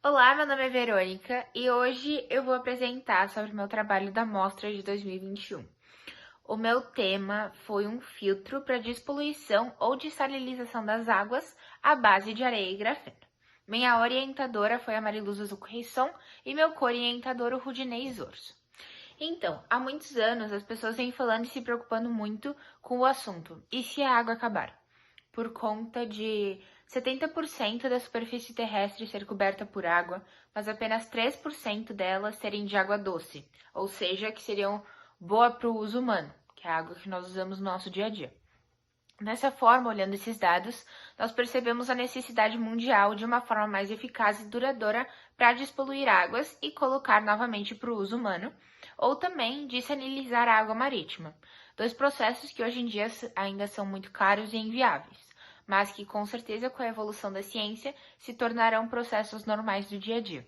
Olá, meu nome é Verônica e hoje eu vou apresentar sobre o meu trabalho da mostra de 2021. O meu tema foi um filtro para despoluição ou dessalinização das águas à base de areia e grafeno. Minha orientadora foi a Mariluz Azucco-Reisson e meu co-orientador o Rudinei Zorzo. Então, há muitos anos as pessoas vêm falando e se preocupando muito com o assunto. E se a água acabar? Por conta de 70% da superfície terrestre ser coberta por água, mas apenas 3% delas serem de água doce, ou seja, que seriam boa para o uso humano, que é a água que nós usamos no nosso dia a dia. Dessa forma, olhando esses dados, nós percebemos a necessidade mundial de uma forma mais eficaz e duradoura para despoluir águas e colocar novamente para o uso humano, ou também desalinizar a água marítima. Dois processos que hoje em dia ainda são muito caros e inviáveis, mas que com certeza com a evolução da ciência se tornarão processos normais do dia a dia.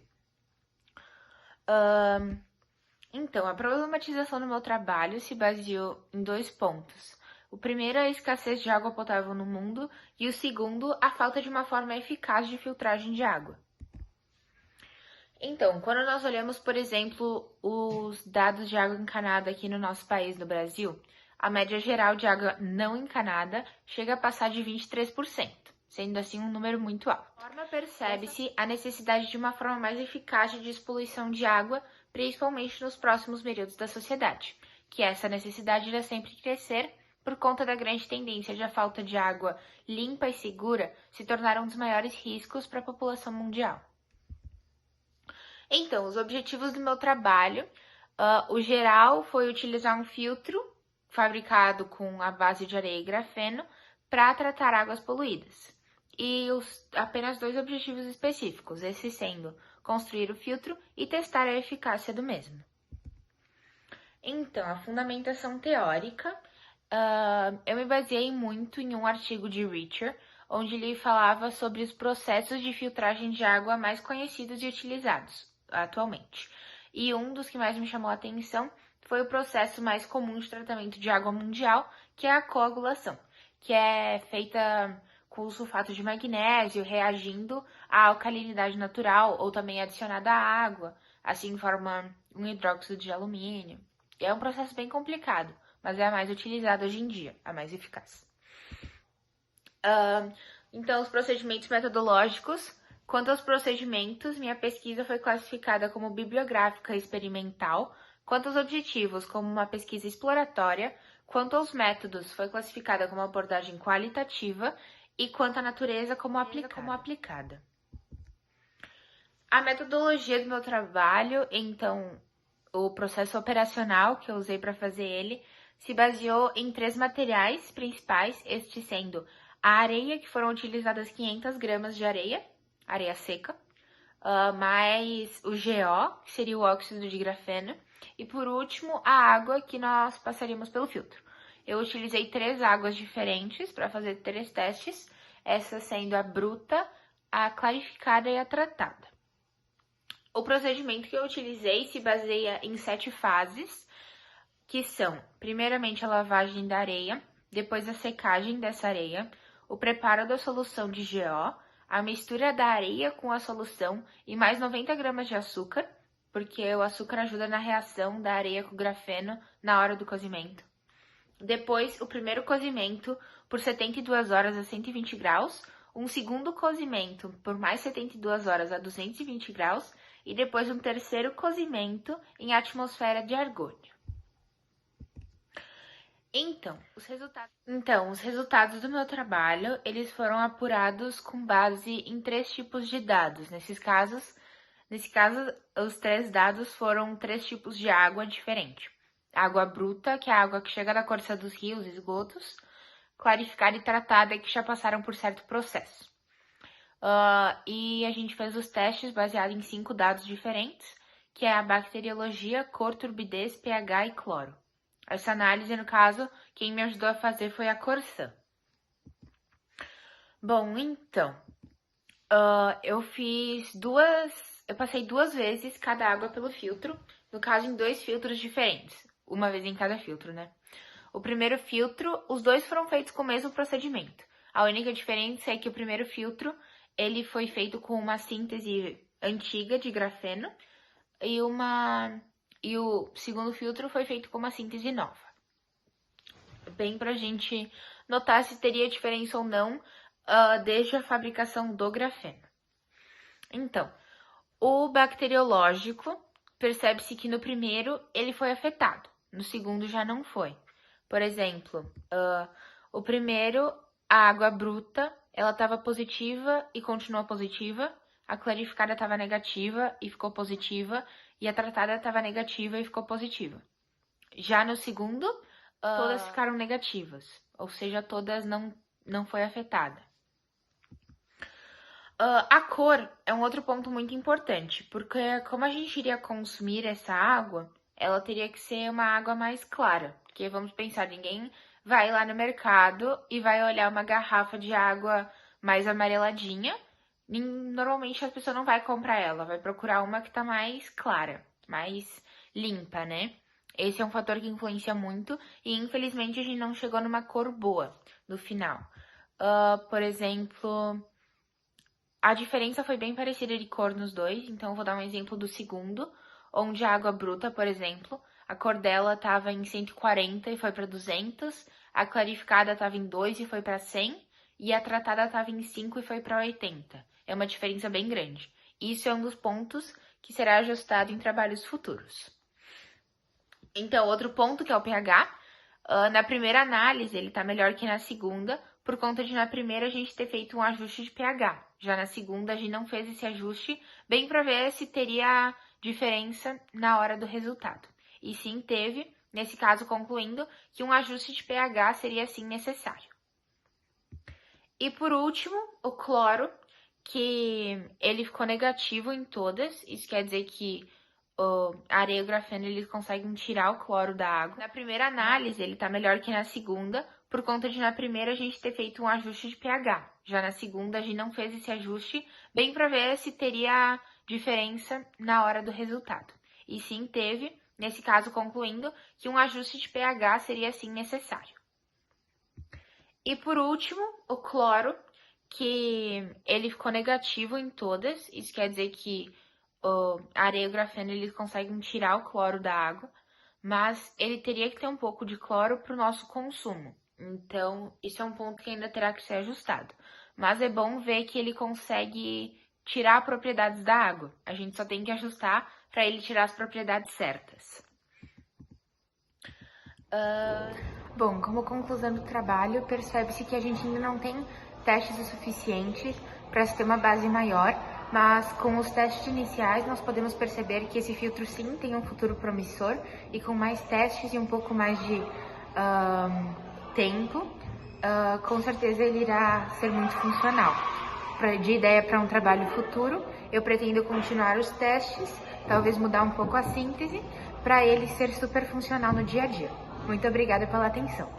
Então, a problematização do meu trabalho se baseou em dois pontos. O primeiro é a escassez de água potável no mundo e o segundo, a falta de uma forma eficaz de filtragem de água. Então, quando nós olhamos, por exemplo, os dados de água encanada aqui no nosso país, no Brasil, a média geral de água não encanada chega a passar de 23%, sendo assim um número muito alto. De forma percebe-se a necessidade de uma forma mais eficaz de despoluição de água, principalmente nos próximos períodos da sociedade, que essa necessidade irá sempre crescer por conta da grande tendência de a falta de água limpa e segura se tornar um dos maiores riscos para a população mundial. Então, os objetivos do meu trabalho, o geral foi utilizar um filtro fabricado com a base de areia e grafeno para tratar águas poluídas. E apenas dois objetivos específicos, esse sendo construir o filtro e testar a eficácia do mesmo. Então, a fundamentação teórica, eu me baseei muito em um artigo de Richer, onde ele falava sobre os processos de filtragem de água mais conhecidos e utilizados atualmente. E um dos que mais me chamou a atenção foi o processo mais comum de tratamento de água mundial, que é a coagulação, que é feita com o sulfato de magnésio reagindo à alcalinidade natural ou também adicionada à água, assim forma um hidróxido de alumínio. É um processo bem complicado, mas é a mais utilizada hoje em dia, a mais eficaz. Então, os procedimentos metodológicos. Quanto aos procedimentos, minha pesquisa foi classificada como bibliográfica e experimental. Quanto aos objetivos, como uma pesquisa exploratória. Quanto aos métodos, foi classificada como abordagem qualitativa. E quanto à natureza, como aplicada. A metodologia do meu trabalho, então, o processo operacional que eu usei para fazer ele, se baseou em 3 materiais principais, este sendo a areia, que foram utilizadas 500 gramas de areia seca, mais o GO, que seria o óxido de grafeno, e por último a água que nós passaríamos pelo filtro. Eu utilizei 3 águas diferentes para fazer 3 testes, essa sendo a bruta, a clarificada e a tratada. O procedimento que eu utilizei se baseia em 7 fases, que são, primeiramente, a lavagem da areia, depois a secagem dessa areia, o preparo da solução de GO, a mistura da areia com a solução e mais 90 gramas de açúcar, porque o açúcar ajuda na reação da areia com o grafeno na hora do cozimento. Depois, o primeiro cozimento por 72 horas a 120 graus, um segundo cozimento por mais 72 horas a 220 graus e depois um terceiro cozimento em atmosfera de argônio. Então, os resultados do meu trabalho, eles foram apurados com base em 3 tipos de dados. Nesse caso, os 3 dados foram 3 tipos de água diferentes. Água bruta, que é a água que chega da corça dos rios e esgotos, clarificada e tratada, que já passaram por certo processo. E a gente fez os testes baseados em 5 dados diferentes, que é a bacteriologia, cor, turbidez, pH e cloro. Essa análise, no caso, quem me ajudou a fazer foi a Corsã. Bom, então, eu passei 2 vezes cada água pelo filtro, no caso em 2 filtros diferentes, uma vez em cada filtro, né? O primeiro filtro, os 2 foram feitos com o mesmo procedimento. A única diferença é que o primeiro filtro, ele foi feito com uma síntese antiga de grafeno e o segundo filtro foi feito com uma síntese nova. Bem pra gente notar se teria diferença ou não desde a fabricação do grafeno. Então, o bacteriológico, percebe-se que no primeiro ele foi afetado, no segundo já não foi. Por exemplo, o primeiro, a água bruta, ela estava positiva e continuou positiva, a clarificada estava negativa e ficou positiva, e a tratada estava negativa e ficou positiva. Já no segundo, todas ficaram negativas, ou seja, todas não foi afetada. A cor é um outro ponto muito importante, porque como a gente iria consumir essa água, ela teria que ser uma água mais clara. Porque vamos pensar, ninguém vai lá no mercado e vai olhar uma garrafa de água mais amareladinha. Normalmente a pessoa não vai comprar ela, vai procurar uma que tá mais clara, mais limpa, né? Esse é um fator que influencia muito e infelizmente a gente não chegou numa cor boa no final. Por exemplo, a diferença foi bem parecida de cor nos dois, então eu vou dar um exemplo do segundo, onde a água bruta, por exemplo, a cor dela estava em 140 e foi para 200, a clarificada estava em 2 e foi para 100, e a tratada estava em 5 e foi para 80. É uma diferença bem grande. Isso é um dos pontos que será ajustado em trabalhos futuros. Então, outro ponto que é o pH, na primeira análise ele está melhor que na segunda, por conta de na primeira a gente ter feito um ajuste de pH. Já na segunda a gente não fez esse ajuste, bem para ver se teria diferença na hora do resultado. E sim teve, nesse caso concluindo que um ajuste de pH seria sim necessário. E por último, o cloro, que ele ficou negativo em todas, isso quer dizer que a areia e o grafeno eles conseguem tirar o cloro da água. Na primeira análise ele tá melhor que na segunda, por conta de na primeira a gente ter feito um ajuste de pH. Já na segunda a gente não fez esse ajuste, bem para ver se teria diferença na hora do resultado. E sim teve, nesse caso concluindo que um ajuste de pH seria sim necessário. E por último, o cloro, que ele ficou negativo em todas, isso quer dizer que a areia e o grafeno eles conseguem tirar o cloro da água, mas ele teria que ter um pouco de cloro para o nosso consumo. Então, isso é um ponto que ainda terá que ser ajustado. Mas é bom ver que ele consegue tirar propriedades da água. A gente só tem que ajustar para ele tirar as propriedades certas. Bom, como conclusão do trabalho, percebe-se que a gente ainda não tem testes o suficiente para se ter uma base maior, mas com os testes iniciais nós podemos perceber que esse filtro sim tem um futuro promissor e com mais testes e um pouco mais de tempo, com certeza ele irá ser muito funcional. De ideia para um trabalho futuro, eu pretendo continuar os testes, talvez mudar um pouco a síntese, para ele ser super funcional no dia a dia. Muito obrigada pela atenção.